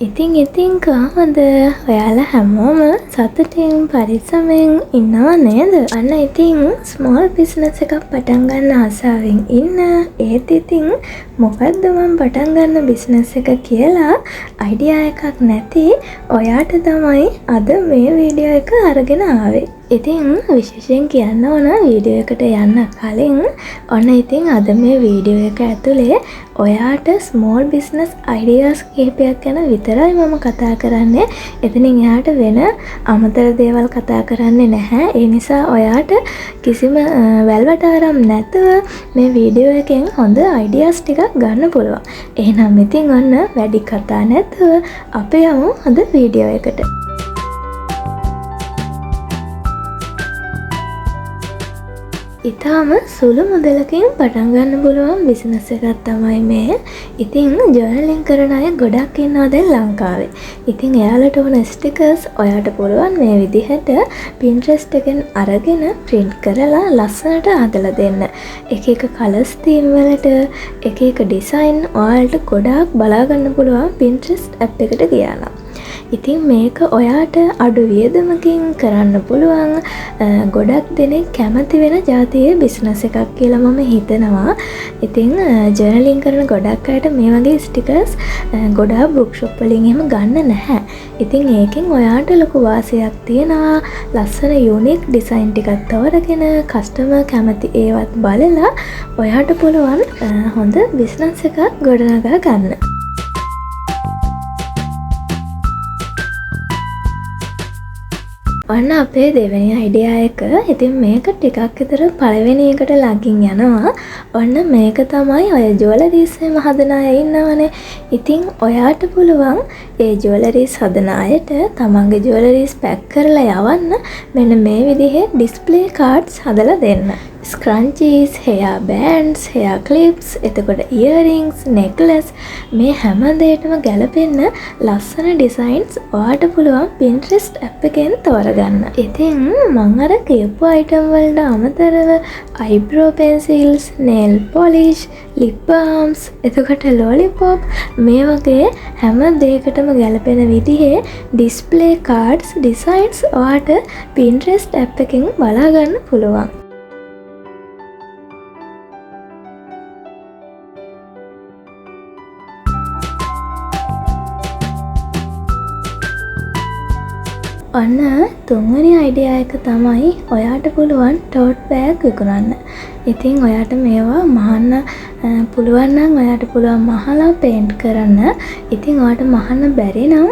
ඉතින් කොහොමද? ඔයාලා හැමෝම සතුටින් පරිස්සමෙන් ඉන්නව නේද? අන්න ඉතින් ස්මෝල් බිස්නස් එකක් පටන් ගන්න ආසාවෙන් ඉන්න. ඒත් ඉතින් මොකද්ද මම පටන් ගන්න බිස්නස් එක කියලා අයිඩියා එකක් නැති ඔයාට තමයි අද මේ වීඩියෝ එක අරගෙන ආවේ. ඉතින් විශේෂයෙන් කියන්න ඕන වීඩියෝ එකට යන්න කලින් ඔන්න ඉතින් අද මේ වීඩියෝ එක ඇතුලේ ඔයාට ස්මෝල් බිස්නස් අයිඩියාස් කිහිපයක් ගැන විතරයි මම කතා කරන්නේ. එතනින් එහාට වෙන අමතර දේවල් කතා කරන්නේ නැහැ. ඒ නිසා ඔයාට කිසිම වැල්වටාරම් නැතුව මේ වීඩියෝ එකෙන් හොඳ අයිඩියාස් ටිකක් ගන්න පුළුවන්. එහෙනම් ඉතින් ඔන්න වැඩි කතා නැතුව අපි යමු හොඳ වීඩියෝ එකට. ඉතාම සුළු මුදලකින් පටන් ගන්න පුළුවන් බිස්නස් එකක් තමයි මේ. ඉතින් ජර්නලින් කරන අය ගොඩක් ඉන්නවා දැන් ලංකාවේ. ඉතින් එයාලට ඕන ස්ටිකර්ස් ඔයාට පුළුවන් මේ විදිහට Pinterest එකෙන් අරගෙන print කරලා ලස්සනට හදලා දෙන්න. එක එක කලර්ස් තීම් වලට එක එක ඩිසයින් ඔයාලට ගොඩාක් බලා ගන්න පුළුවන් Pinterest app එකට ගියානම්. ඉතින් මේක ඔයාට අඩු වියදමකින් කරන්න පුළුවන් ගොඩක් දෙනෙක් කැමති වෙන ජාතියේ බිස්නස් එකක් කියලා මම හිතනවා. ඉතින් ජර්නලින් කරන ගොඩක් අයට මේ වගේ ස්ටිකර්ස් ගොඩාක් බුක් ෂොප් වලින් එහෙම ගන්න නැහැ. ඉතින් ඒකෙන් ඔයාට ලොකු වාසියක් තියෙනවා. ලස්සන යුනික් ඩිසයින් ටිකක් තෝරගෙන කස්ටමර් කැමති ඒවත් බලලා ඔයාට පුළුවන් හොඳ බිස්නස් එකක් ගොඩනගා ගන්න. ඔන්න අපේ දෙවෙනි අයිඩියා එක. ඉතින් මේක ටිකක් විතර පළවෙනි එකට ළඟින් යනවා. ඔන්න මේක තමයි ඔය ජුවලරිස් එහෙම හදන අය ඉන්නවනේ. ඉතින් ඔයාට පුළුවන් ඒ ජුවලරිස් හදන අයට තමන්ගේ ජුවලරිස් පැක් කරලා යවන්න මෙන්න මේ විදිහේ ඩිස්ප්ලේ කාඩ්ස් හදලා දෙන්න. ස්ක්‍රන්චීස්, hair bands, hair clips, එතකොට earrings, necklace මේ හැම දෙයකම ගැලපෙන්න ලස්සන ඩිසයින්ස් ඔයාට පුළුවන් Pinterest app එකෙන් තෝරගන්න. ඉතින් මම අර කියපු item වලට අමතරව eyebrow pencils, nail polish, lip balms, එතකොට lollipop මේ වගේ හැම දෙයකටම ගැලපෙන විදිහේ display cards designs ඔයාට Pinterest app එකෙන් බලා ගන්න පුළුවන්. ඔන්න තුන්වෙනි අයිඩියා එක තමයි ඔයාට පුළුවන් ටෝට් බෑග් විකුණන්න. ඉතින් ඔයාට මේවා මහන්න පුළුවන් නම් ඔයාට පුළුවන් මහලා පේන්ට් කරන්න. ඉතින් ඔයාට මහන්න බැරි නම්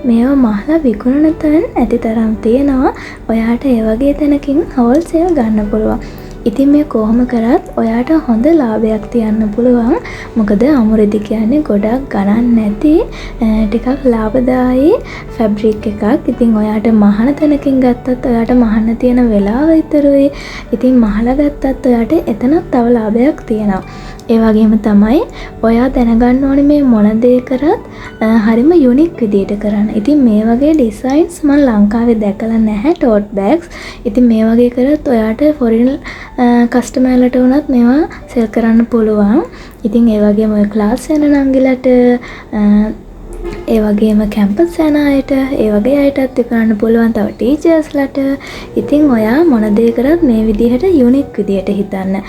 මේවා මහලා විකුණන තැන් ඇති තරම් තියෙනවා. ඔයාට ඒ වගේ තැනකින් හෝල්සේල් ගන්න පුළුවන්. ඉතින් මේ කොහොම කරත් ඔයාට හොඳ ලාභයක් තියන්න පුළුවන්. මොකද අමුරෙදි කියන්නේ ගොඩක් ගණන් නැති ටිකක් ලාභදායී ෆැබ්‍රික් එකක්. ඉතින් ඔයාට මහන තැනකින් ගත්තත් ඔයාට මහන්න තියෙන වෙලාව ඉතුරුයි. ඉතින් මහලා ගත්තත් ඔයාට එතනත් තව ලාභයක් තියෙනවා. ඒ වගේම තමයි ඔයා දැනගන්න ඕනේ මේ මොන දේ කරත් හරිම යුනික් විදියට කරන්න. ඉතින් මේ වගේ ඩිසයින්ස් මම ලංකාවේ දැකලා නැහැ ටෝට් බෑග්ස්. ඉතින් මේ වගේ කරත් ඔයාට ෆොරින් කස්ටමර්ලට උනත් මේවා සෙල් කරන්න පුළුවන්. ඉතින් ඒ වගේම ඔය ක්ලාස් යන නංගිලට ඒ වගේම කැම්පස් යන අයට ඒ වගේ අයටත් විකුණන්න පුළුවන්. තව ටීචර්ස්ලට. ඉතින් ඔයා මොන දේ කරත් මේ විදිහට යුනික් විදියට හිතන්න.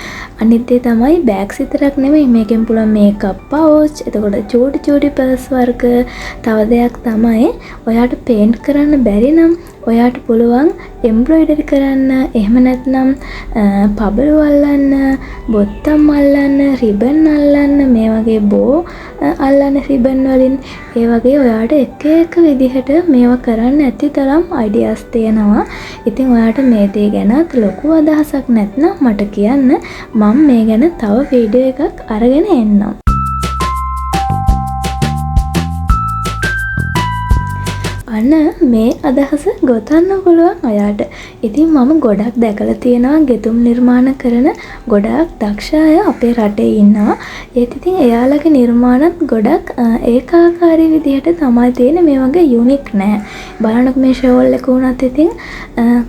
අනිත් දේ තමයි බෑග්ස් විතරක් නෙමෙයි මේකෙන් පුළුවන් මේකප් පවුච්, එතකොට චූටි පර්ස් වර්ග. තව දෙයක් තමයි ඔයාට පේන්ට් කරන්න බැරි නම් ඔයාට පුළුවන් එම්බ්‍රොයිඩරි කරන්න. එහෙම නැත්නම් පබළු අල්ලන්න, බොත්තම් අල්ලන්න, රිබන් අල්ලන්න, මේ වගේ බෝ අල්ලන්න රිබන් වලින්. ඒ වගේ ඔයාට එක එක විදිහට මේවා කරන්න ඇති තරම් අයිඩියාස් තියෙනවා. ඉතින් ඔයාට මේ දේ ගැනත් ලොකු අදහසක් නැත්නම් මට කියන්න. මම මේ ගැන තව වීඩියෝ එකක් අරගෙන එන්නම්. අන්න මේ අදහස ගොතන්න පුළුවන් ඔයාට. ඉතින් මම ගොඩක් දැකලා තියෙනවා ගෙතුම් නිර්මාණ කරන ගොඩක් දක්ෂ අය අපේ රටේ ඉන්නවා. ඒත් ඉතින් එයාලගේ නිර්මාණත් ගොඩක් ඒකාකාරී විදිහට තමයි තියෙන්නේ. මේ වගේ යුනික් නෑ. බලන්නකො මේ ෂෝල් එක උනත් ඉතින්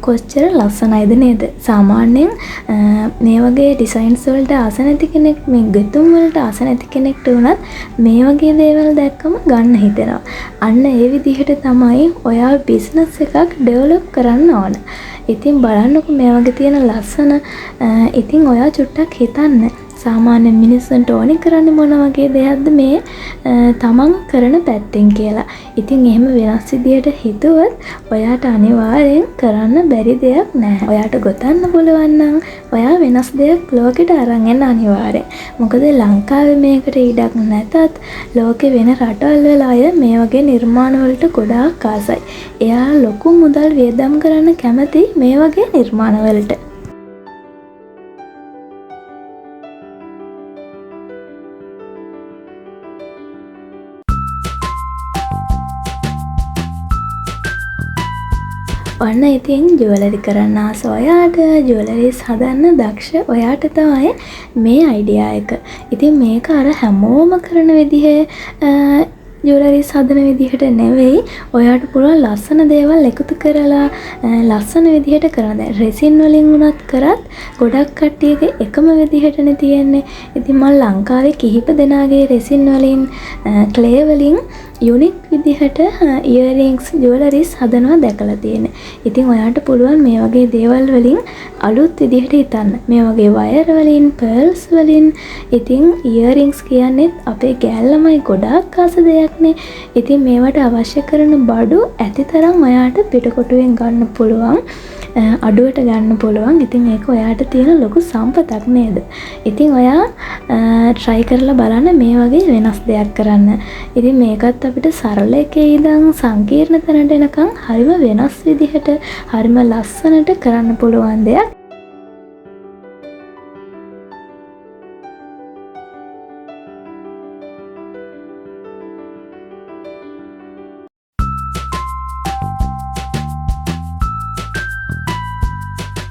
කොච්චර ලස්සනයිද නේද? සාමාන්‍යයෙන් මේ වගේ ඩිසයින්ස් වලට ආස නැති කෙනෙක්, මේ ගෙතුම් වලට ආස නැති කෙනෙක්ට උනත් මේ වගේ දේවල් දැක්කම ගන්න හිතෙනවා. අන්න ඒ විදිහට තමයි ඔයා බිස්නස් එකක් ඩෙවලොප් කරන්න ඕන. ඉතින් බලන්නකො මේ වගේ තියෙන ලස්සන ඉතින් ඔයා චුට්ටක් හිතන්න. සාමාන්‍ය මිනිස්සුන්ට ඕනි කරන්නේ මොන වගේ දෙයක්ද මේ තමන් කරන පැත්තෙන් කියලා. ඉතින් එහෙම වෙනස් විදියට හිතුවොත් ඔයාට අනිවාර්යෙන් කරන්න බැරි දෙයක් නැහැ. ඔයාට ගොතන්න පුළුවන් නම් ඔයා වෙනස් දෙයක් ලෝකෙට අරන් එන්න අනිවාර්යෙන්. මොකද ලංකාවේ මේකට ඉඩක් නැතත් ලෝකේ වෙන රටවල් වල අය මේ වගේ නිර්මාණ වලට ගොඩාක් ආසයි. එයා ලොකු මුදල් වියදම් කරන්න කැමති මේ වගේ නිර්මාණ වලට. ඔන්න ඉතින් ජුවලරි කරන්න ආස ඔයාට, ජුවලරිස් හදන්න දක්ෂ ඔයාට තමයි මේ අයිඩියා එක. ඉතින් මේක අර හැමෝම කරන විදිහේ ජුවලරිස් හදන විදිහට නෙවෙයි. ඔයාට පුළුවන් ලස්සන දේවල් එකතු කරලා ලස්සන විදිහට කරන්න. දැන් රෙසින් වලින් උනත් කරත් ගොඩක් කට්ටියගේ එකම විදිහටනේ තියෙන්නේ. ඉතින් මම ලංකාවේ කිහිප දෙනාගේ රෙසින් වලින් ක්ලේ වලින් යුනික් විදිහට ඉයරින්ග්ස් ජුවලරිස් හදනවා දැකලා තියෙන්නේ. ඉතින් ඔයාට පුළුවන් මේ වගේ දේවල් වලින් අලුත් විදිහට හිතන්න. මේ වගේ වයර් වලින්, පර්ල්ස් වලින්. ඉතින් ඉයරින්ග්ස් කියන්නේ අපේ ගෑල්ලමයි ගොඩාක් ආස දෙයක්නේ. ඉතින් මේවට අවශ්‍ය කරන බඩු ඇතිතරම් ඔයාට පිටකොටුවෙන් ගන්න පුළුවන්. අඩුවට ගන්න පුළුවන්. ඉතින් ඒක ඔයාට තියෙන ලොකු සම්පතක් නේද? ඉතින් ඔයා try කරලා බලන්න මේ වගේ වෙනස් දෙයක් කරන්න. ඉතින් මේකත් අපිට සරල එකේ ඉඳන් සංකීර්ණ තැනට එනකන් හරිම වෙනස් විදිහට හරිම ලස්සනට කරන්න පුළුවන් දෙයක්.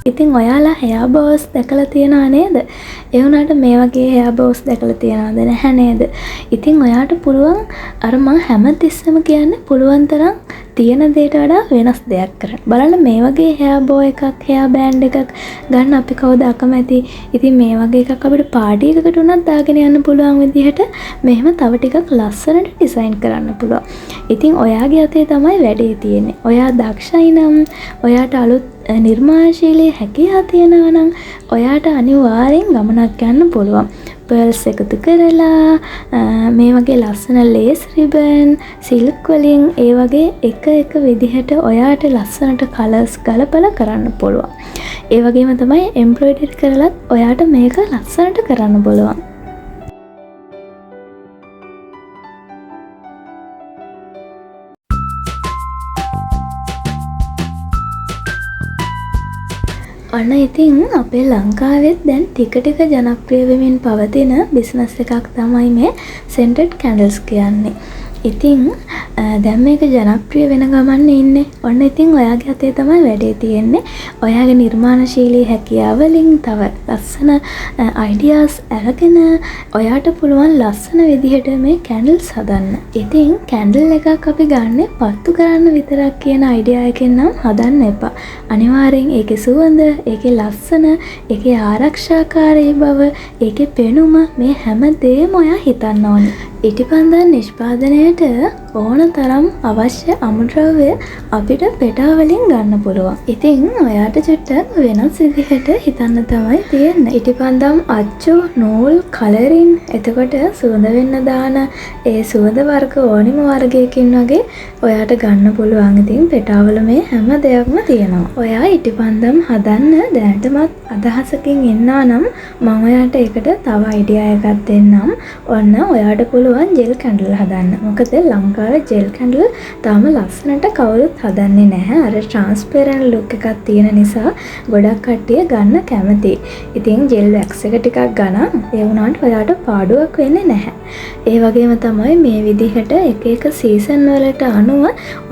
ඉතින් ඔයාලා හෙයා බෝස් දැකලා තියෙනව නේද? ඒ වුණාට මේ වගේ හෙයා බෝස් දැකලා තියෙනවද නැහැ නේද? ඉතින් ඔයාට පුළුවන් අර මං හැමතිස්සෙම කියන්නේ පුළුවන් තරම් තියෙන දේට වඩා වෙනස් දෙයක් කරන්න. බලන්න මේ වගේ හෙයා බෝ එකක්, හෙයා බෑන්ඩ් එකක් ගන්න අපි කවුද අකමැති? ඉතින් මේ වගේ එකක් අපිට පාටි එකකට උනත් දාගෙන යන්න පුළුවන් විදිහට මෙහෙම තව ටිකක් ලස්සනට ඩිසයින් කරන්න පුළුවන්. ඉතින් ඔයාගේ අතේ තමයි වැඩේ තියෙන්නේ. ඔයා දක්ෂයි නම්, ඔයාට අලුත් නිර්මාණශීලී හැකියාව තියෙනවා නම් ඔයාට අනිවාර්යෙන් ගමනක් යන්න පුළුවන්. පර්ල්ස් එකතු කරලා මේ වගේ ලස්සන ලේස් රිබන්, සිල්ක් වලින් ඒ වගේ එක විදිහට ඔයාට ලස්සනට කලර්ස් ගලපලා කරන්න පුළුවන්. ඒ වගේම තමයි එම්බ්‍රොයිඩරි කරලත් ඔයාට මේක ලස්සනට කරන්න පුළුවන්. ඔන්න ඉතින් අපේ ලංකාවෙත් දැන් ටික ටික ජනප්‍රිය වෙමින් පවතින බිස්නස් එකක් තමයි මේ සෙන්ටඩ් කැන්ඩල්ස් කියන්නේ. ඉතින් දැන් මේක ජනප්‍රිය වෙන ගමන් ඉන්නේ. ඔන්න ඉතින් ඔයාගේ අතේ තමයි වැඩේ තියෙන්නේ. ඔයාගේ නිර්මාණශීලී හැකියාව වලින් තව ලස්සන අයිඩියාස් අරගෙන ඔයාට පුළුවන් ලස්සන විදිහට මේ කැන්ඩල්ස් හදන්න. ඉතින් කැන්ඩල් එකක් අපි ගන්න පත්තු කරන්න විතරක් කියන අයිඩියා එකෙන් නම් හදන්න එපා. අනිවාර්යෙන් ඒකේ සුවඳ, ඒකේ ලස්සන, ඒකේ ආරක්ෂාකාරී බව, ඒකේ පෙනුම මේ හැම දෙයක්ම ඔයා හිතන්න ඕනේ. ඉටිපන්දන් නිෂ්පාදනයට ඕන තරම් අවශ්‍ය අමුද්‍රව්‍ය අපිට පෙටා වලින් ගන්න පුළුවන්. ඉතින් ඔයාට චුට්ටක් වෙනස් විදිහට හිතන්න තමයි තියෙන්නේ. ඉටිපන්දම් අච්චු, නූල්, කලරින්, එතකොට සුවඳ වෙන්න දාන ඒ සුවඳ වර්ග ඕනිම වර්ගයකින් වගේ ඔයාට ගන්න පුළුවන්. ඉතින් පෙටාවල මේ හැම දෙයක්ම තියෙනවා. ඔයා ඉටිපන්දම් හදන්න දැනටමත් අදහසකින් ඉන්නා නම් මම ඔයාට ඒකට තව අයිඩියා එකක් දෙන්නම්. ඔන්න ඔයාට පුළුවන් පුළුවන් ජෙල් කැන්ඩල් හදන්න. මොකද ලංකාවේ ජෙල් කැන්ඩල් තාම ලස්සනට කවුරුත් හදන්නේ නැහැ. අර ට්‍රාන්ස්පරන්ට් ලුක් එකක් තියෙන නිසා ගොඩක් කට්ටිය ගන්න කැමතියි. ඉතින් ජෙල් වැක්ස් එක ටිකක් ගන්න. ඒ වුණාට ඔයාට පාඩුවක් වෙන්නේ නැහැ. ඒ වගේම තමයි මේ විදිහට එක එක සීසන් වලට අනුව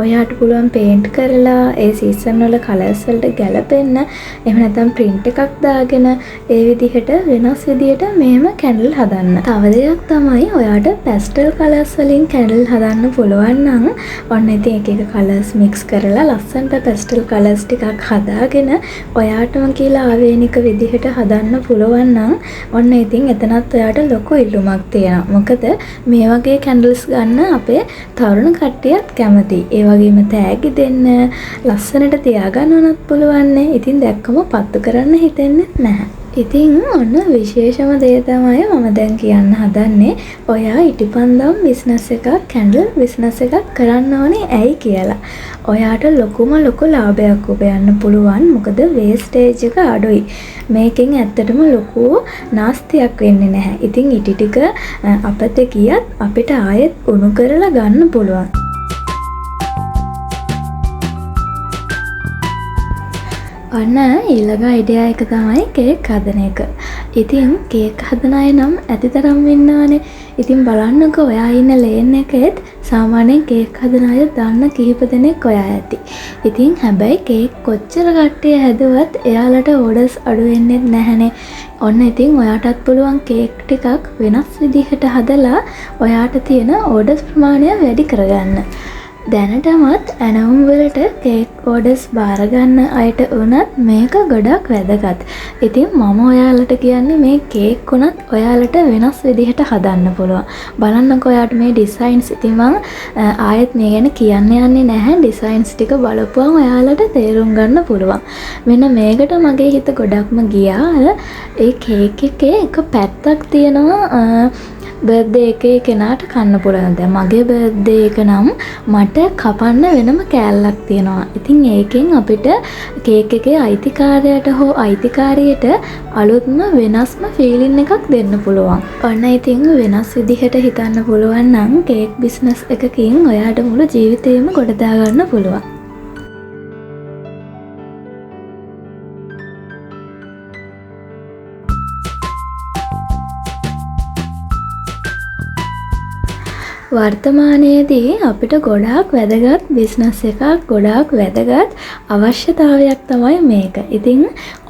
ඔයාට පුළුවන් පේන්ට් කරලා ඒ සීසන් වල කලර්ස් වලට ගැලපෙන්න එහෙම නැත්නම් print එකක් දාගෙන ඒ විදිහට වෙනස් විදිහට මෙහෙම කැන්ඩල් හදන්න. තව දෙයක් තමයි ඔයාට පැස්ටල් කලර්ස් වලින් කැන්ඩල් හදන්න පුළුවන් නම් ඔන්න ඉතින් එක එක කලර්ස් මික්ස් කරලා ලස්සනට පැස්ටල් කලර්ස් ටිකක් හදාගෙන ඔයාටම කියලා ආවේනික විදිහට හදන්න පුළුවන් නම් ඔන්න ඉතින් එතනත් ඔයාට ලොකු ඉල්ලුමක් තියෙනවා. මොකද මේ වගේ කැන්ඩල්ස් ගන්න අපේ තරුණ කට්ටියත් කැමතියි. ඒ වගේම තෑගි දෙන්න ලස්සනට තියාගන්න උනත් පුළුවන්. ඉතින් දැක්කම පත්තු කරන්න හිතෙන්නේ නැහැ. ඉතින් ඔන්න විශේෂම දේ තමයි මම දැන් කියන්න හදන්නේ ඔයා ඉටිපන්දම් බිස්නස් එකක් කැන්ඩල් බිස්නස් එකක් කරන්න ඕනේ ඇයි කියලා. ඔයාට ලොකුම ලොකු ලාභයක් උපයන්න පුළුවන්. මොකද වේස්ටේජ් එක අඩුයි. මේකෙන් ඇත්තටම ලොකු නාස්තියක් වෙන්නේ නැහැ. ඉතින් ඉටි ටික අපතේ ගියත් අපිට ආයෙත් උණු කරලා ගන්න පුළුවන්. ඔන්න ඊළඟ අයිඩියා එක තමයි කේක් හදන එක. ඉතින් කේක් හදන අය නම් ඇතිතරම් ඉන්නවනේ. ඉතින් බලන්නකෝ ඔයා ඉන්න ලේන් එකෙත් සාමාන්‍යයෙන් කේක් හදන අය දන්න කිහිප දෙනෙක් ඔයා ඇති. ඉතින් හැබැයි කේක් කොච්චර කට්ටිය හැදුවත් එයාලට ඕඩර්ස් අඩු වෙන්නේ නැහනේ. ඔන්න ඉතින් ඔයාටත් පුළුවන් කේක් ටිකක් වෙනස් විදිහට හදලා ඔයාට තියෙන ඕඩර්ස් ප්‍රමාණය වැඩි කරගන්න. දැනටමත් ඇනවුම් වලට කේක් ඕඩර්ස් බාර ගන්න අයට උනත් මේක ගොඩක් වැදගත්. ඉතින් මම ඔයාලට කියන්නේ මේ කේක් උනත් ඔයාලට වෙනස් විදිහට හදන්න පුළුවන්. බලන්නකෝ ඔයාට මේ ඩිසයින්ස් ඉතින් මම ආයෙත් මේ ගැන කියන්න යන්නේ නැහැ. ඩිසයින්ස් ටික බලපුවම ඔයාලට තේරුම් ගන්න පුළුවන්. මෙන්න මේකට මගේ හිත ගොඩක්ම ගියා. ඒ කේක් එකේ එක පැත්තක් තියෙනවා බර්ත්ඩේ එකේ කෙනාට කන්න පුළුවන්. දැන් මගේ බර්ත්ඩේ එක නම් මට කපන්න වෙනම කෑල්ලක් තියෙනවා. ඉතින් ඒකෙන් අපිට කේක් එකේ අයිතිකාරයට හෝ අයිතිකාරියට අලුත්ම වෙනස්ම ෆීලින් එකක් දෙන්න පුළුවන්. ඔන්න ඉතින් වෙනස් විදිහට හිතන්න පුළුවන් නම් කේක් බිස්නස් එකකින් ඔයාට මුළු ජීවිතේම ගොඩ දා ගන්න පුළුවන්. වර්තමානයේදී අපිට ගොඩාක් වැදගත් බිස්නස් එකක් ගොඩාක් වැදගත් අවශ්‍යතාවයක් තමයි මේක. ඉතින්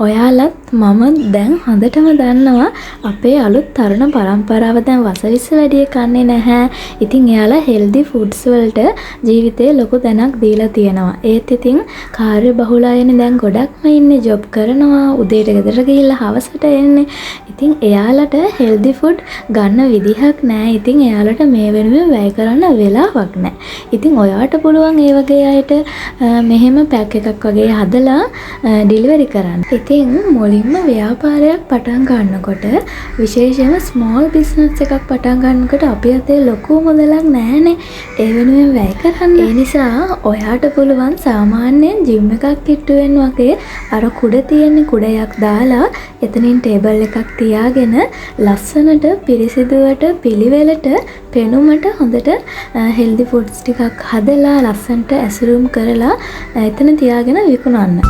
ඔයාලත් මම දැන් හොඳටම දන්නවා අපේ අලුත් තරුණ පරම්පරාව දැන් වසවිස වැඩි කන්නේ නැහැ. ඉතින් එයාලා හෙල්දි ෆුඩ්ස් වලට ජීවිතේ ලොකු තැනක් දීලා තියෙනවා. ඒත් ඉතින් කාර්ය බහුල අයනේ දැන් ගොඩක්ම ඉන්නේ ජොබ් කරනවා. උදේට ගෙදර ගිහිල්ලා හවසට එන්නේ. ඉතින් එයාලට හෙල්දි ෆුඩ් ගන්න විදිහක් නැහැ. ඉතින් එයාලට මේ වෙනුවෙන් වැය කරන්න වෙලාවක් නැහැ. ඉතින් ඔයාට පුළුවන් ඒ වගේ අයට මෙහෙම පැක් එකක් වගේ හදලා ඩිලිවරි කරන්න. ඉතින් මුලින්ම ව්‍යාපාරයක් පටන් ගන්නකොට විශේෂයෙන්ම ස්මෝල් බිස්නස් එකක් පටන් ගන්නකොට අපි අතේ ලොකු මුදලක් නැහැනේ. ඒ වෙනුවෙන් වැය කරන්න. ඒ නිසා ඔයාට පුළුවන් සාමාන්‍යයෙන් ජිම් එකක් කිට්ටුවෙන් වගේ අර කුඩ තියෙන කුඩයක් දාලා එතනින් ටේබල් එකක් තියාගෙන ලස්සනට පිරිසිදුවට පිළිවෙලට පෙනුමට හොඳට හෙල්දි ෆුඩ්ස් ටිකක් හදලා ලස්සනට ඇසුරුම් කරලා එතන තියාගෙන විකුණන්න.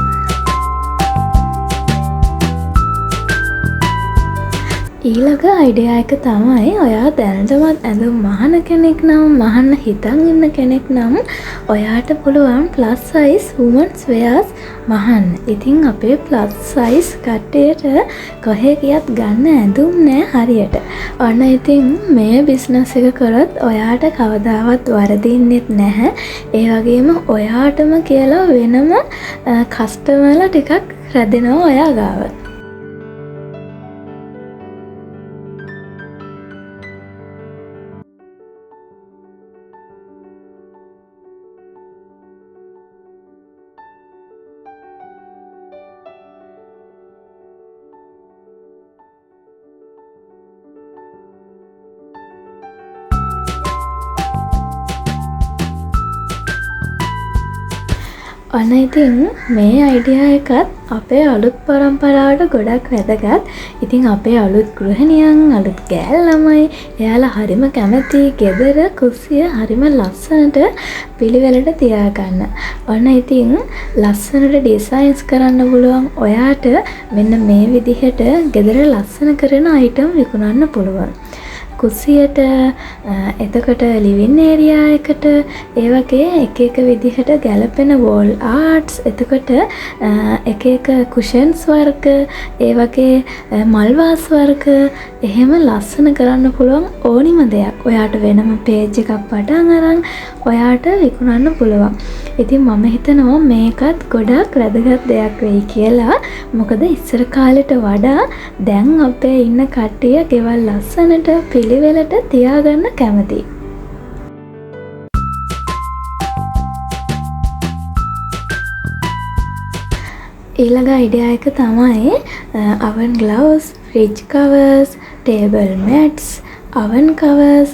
ඊළඟ අයිඩියා එක තමයි ඔයා දැනටමත් ඇඳුම් මහන කෙනෙක් නම් මහන්න හිතන් ඉන්න කෙනෙක් නම් ඔයාට පුළුවන් ප්ලස් සයිස් වුමන්ස් වෙයර්ස් මහන්න. ඉතින් අපේ ප්ලස් සයිස් කට්ටියට කොහේ ගියත් ගන්න ඇඳුම් නෑ හරියට. ඔන්න ඉතින් මේ බිස්නස් එක කරොත් ඔයාට කවදාවත් වරදින්නෙත් නැහැ. ඒ වගේම ඔයාටම කියලා වෙනම කස්ටමර්ලා ටිකක් රැඳෙනවා ඔයා ගාව. ඔන්න ඉතින් මේ අයිඩියා එකත් අපේ අලුත් පරම්පරාවට ගොඩක් වැදගත්. ඉතින් අපේ අලුත් ගෘහණියන්, අලුත් ගෑල් ළමයි එයාලා හරිම කැමති ගෙදර කුස්සිය හරිම ලස්සනට පිළිවෙලට තියාගන්න. ඔන්න ඉතින් ලස්සනට ඩිසයින්ස් කරන්න පුළුවන් ඔයාට මෙන්න මේ විදිහට ගෙදර ලස්සන කරන අයිටම් විකුණන්න පුළුවන්. කුස්සියට, එතකොට ලිවින් ඒරියා එකට, ඒ වගේ එක එක විදිහට ගැලපෙන වෝල් ආර්ට්ස්, එතකොට එක එක කුෂන්ස් වර්ග, ඒ වගේ මල් වාස් වර්ග එහෙම ලස්සන කරන්න පුළුවන් ඕනිම දෙයක් ඔයාට වෙනම පේජ් එකක් පටන් අරන් ඔයාට විකුණන්න පුළුවන්. ඉතින් මම හිතනවා මේකත් ගොඩක් වැදගත් දෙයක් වෙයි කියලා. මොකද ඉස්සර කාලෙට වඩා දැන් අපේ ඉන්න කට්ටිය ගෙවල් ලස්සනට පිළිවෙලට තියාගන්න කැමතියි. ඊළඟ අයිඩියා එක තමයි oven gloves, fridge covers, table mats, oven covers,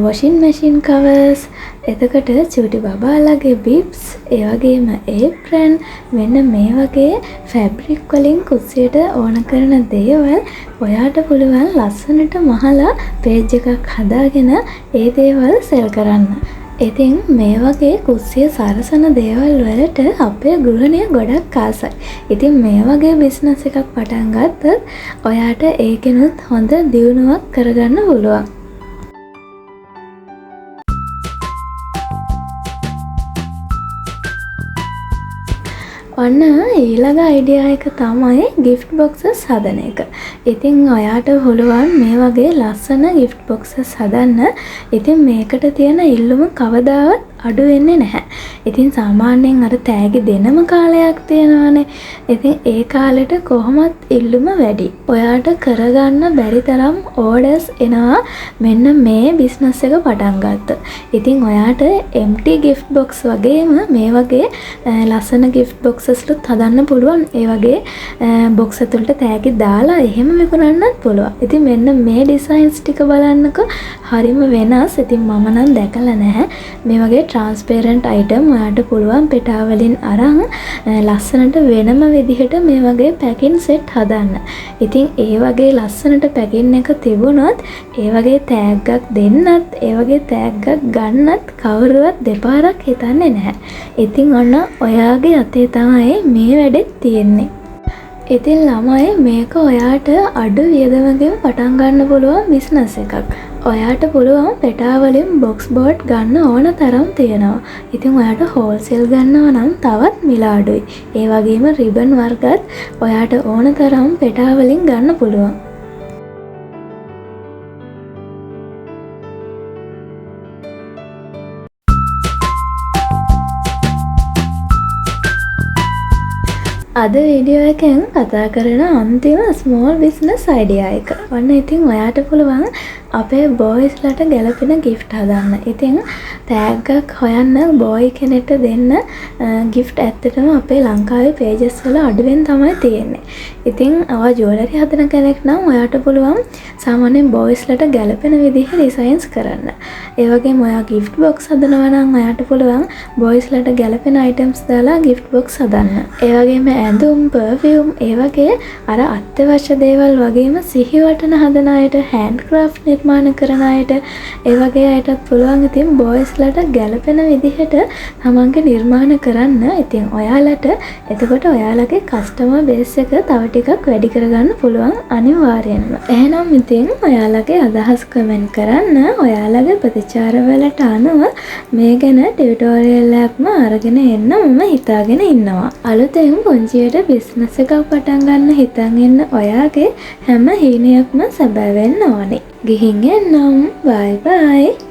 washing machine covers, එතකොට චූටි බබාලගේ බිබ්ස්, ඒ වගේම ඒප්‍රන්, මෙන්න මේ වගේ ෆැබ්‍රික් වලින් කුස්සියට ඕන කරන දේවල් ඔයාට පුළුවන් ලස්සනට මහලා පේජ් එකක් හදාගෙන ඒ දේවල් සෙල් කරන්න. ඉතින් මේ වගේ කුස්සිය සරසන දේවල් වලට අපේ ගෘහණිය ගොඩක් ආසයි. ඉතින් මේ වගේ බිස්නස් එකක් පටන් ගත්තොත් ඔයාට ඒකෙනුත් හොඳ දියුණුවක් කරගන්න පුළුවන්. ඔන්න ඊළඟ අයිඩියා එක තමයි gift boxes හදන එක. ඉතින් ඔයාට පුළුවන් මේ වගේ ලස්සන gift boxes හදන්න. ඉතින් මේකට තියෙන ඉල්ලුම කවදාවත් අඩු වෙන්නේ නැහැ. ඉතින් සාමාන්‍යයෙන් අර තෑගි දෙනම කාලයක් තියෙනවානේ. ඉතින් ඒ කාලෙට කොහොමත් ඉල්ලුම වැඩි. ඔයාට කරගන්න බැරි තරම් ඕඩර්ස් එනවා මෙන්න මේ බිස්නස් එක පටන් ගත්තොත්. ඉතින් ඔයාට empty gift box වගේම මේ වගේ ලස්සන gift boxes ලුත් හදන්න පුළුවන්. ඒ වගේ box ඇතුළට තෑගි දාලා එහෙම විකුණන්නත් පුළුවන්. ඉතින් මෙන්න මේ ඩිසයින්ස් ටික බලන්නකෝ. හරිම වෙනස්. ඉතින් මම නම් දැකලා නැහැ. මේ වගේ transparent item ඔයාට පුළුවන් පෙටා වලින් අරන් ලස්සනට වෙනම විදිහට මේ වගේ පැකින් සෙට් හදන්න. ඉතින් ඒ වගේ ලස්සනට පැකින් එක තිබුණොත් ඒ වගේ තෑග්ගක් දෙන්නත්, ඒ වගේ තෑග්ගක් ගන්නත් කවුරුවත් දෙපාරක් හිතන්නේ නැහැ. ඉතින් ඔන්න ඔයාගේ අතේ තමයි මේ වැඩෙත් තියෙන්නේ. ඉතින් ළමයි මේක ඔයාට අඩු වියදමකින් පටන් ගන්න පුළුවන් බිස්නස් එකක්. ඔයාට පුළුවන් පෙටා වලින් බොක්ස් බෝඩ් ගන්න ඕන තරම් තියෙනවා. ඉතින් ඔයාට හෝල්සේල් ගන්නවා නම් තවත් මිල අඩුයි. ඒ වගේම රිබන් වර්ගත් ඔයාට ඕන තරම් පෙටා වලින් ගන්න පුළුවන්. අද වීඩියෝ එකෙන් කතා කරන අන්තිම ස්මෝල් බිස්නස් අයිඩියා එක. ඔන්න ඉතින් ඔයාට පුළුවන් අපේ බොයිස්ලට ගැලපෙන ගිෆ්ට් හදන්න. ඉතින් තෑග්ගක් හොයන්න බොයි කෙනෙක්ට දෙන්න ගිෆ්ට් ඇත්තටම අපේ ලංකාවේ පේජස් වල අඩුවෙන් තමයි තියෙන්නේ. ඉතින් ඔයා ජුවලරි හදන කෙනෙක් නම් ඔයාට පුළුවන් සාමාන්‍යයෙන් බොයිස්ලට ගැලපෙන විදිහේ ඩිසයින්ස් කරන්න. ඒ වගේම ඔයා ගිෆ්ට් බොක්ස් හදනවා නම් ඔයාට පුළුවන් බොයිස්ලට ගැලපෙන අයිටම්ස් දාලා ගිෆ්ට් බොක්ස් හදන්න. ඒ වගේම ඇඳුම්, පර්ෆියුම්, ඒ වගේ අර අත්‍යවශ්‍ය දේවල් වගේම සිහිවටන හදන අයට, හෑන්ඩ් ක්‍රාෆ්ට් නිර්මාණ කරන අයට, ඒ වගේ අයටත් පුළුවන් ඉතින් බොයිස්ලට ගැලපෙන විදිහට තමන්ගේ නිර්මාණ කරන්න. ඉතින් ඔයාලට එතකොට ඔයාලගේ කස්ටමර් බේස් එක තව ටිකක් වැඩි කරගන්න පුළුවන් අනිවාර්යෙන්ම. එහෙනම් ඉතින් ඔයාලගේ අදහස් කමෙන්ට් කරන්න. ඔයාලගේ ප්‍රතිචාර වලට අනුව මේ ගැන ටියුටෝරියල් එකක්ම අරගෙන එන්න මම හිතාගෙන ඉන්නවා. අලුතෙන් පුංචියට බිස්නස් එකක් පටන් ගන්න හිතන් ඉන්න ඔයාගේ හැම හීනයක්ම සැබෑ වෙන්න ඕනේ. ගිහින් එන්නම්. බයි බයි.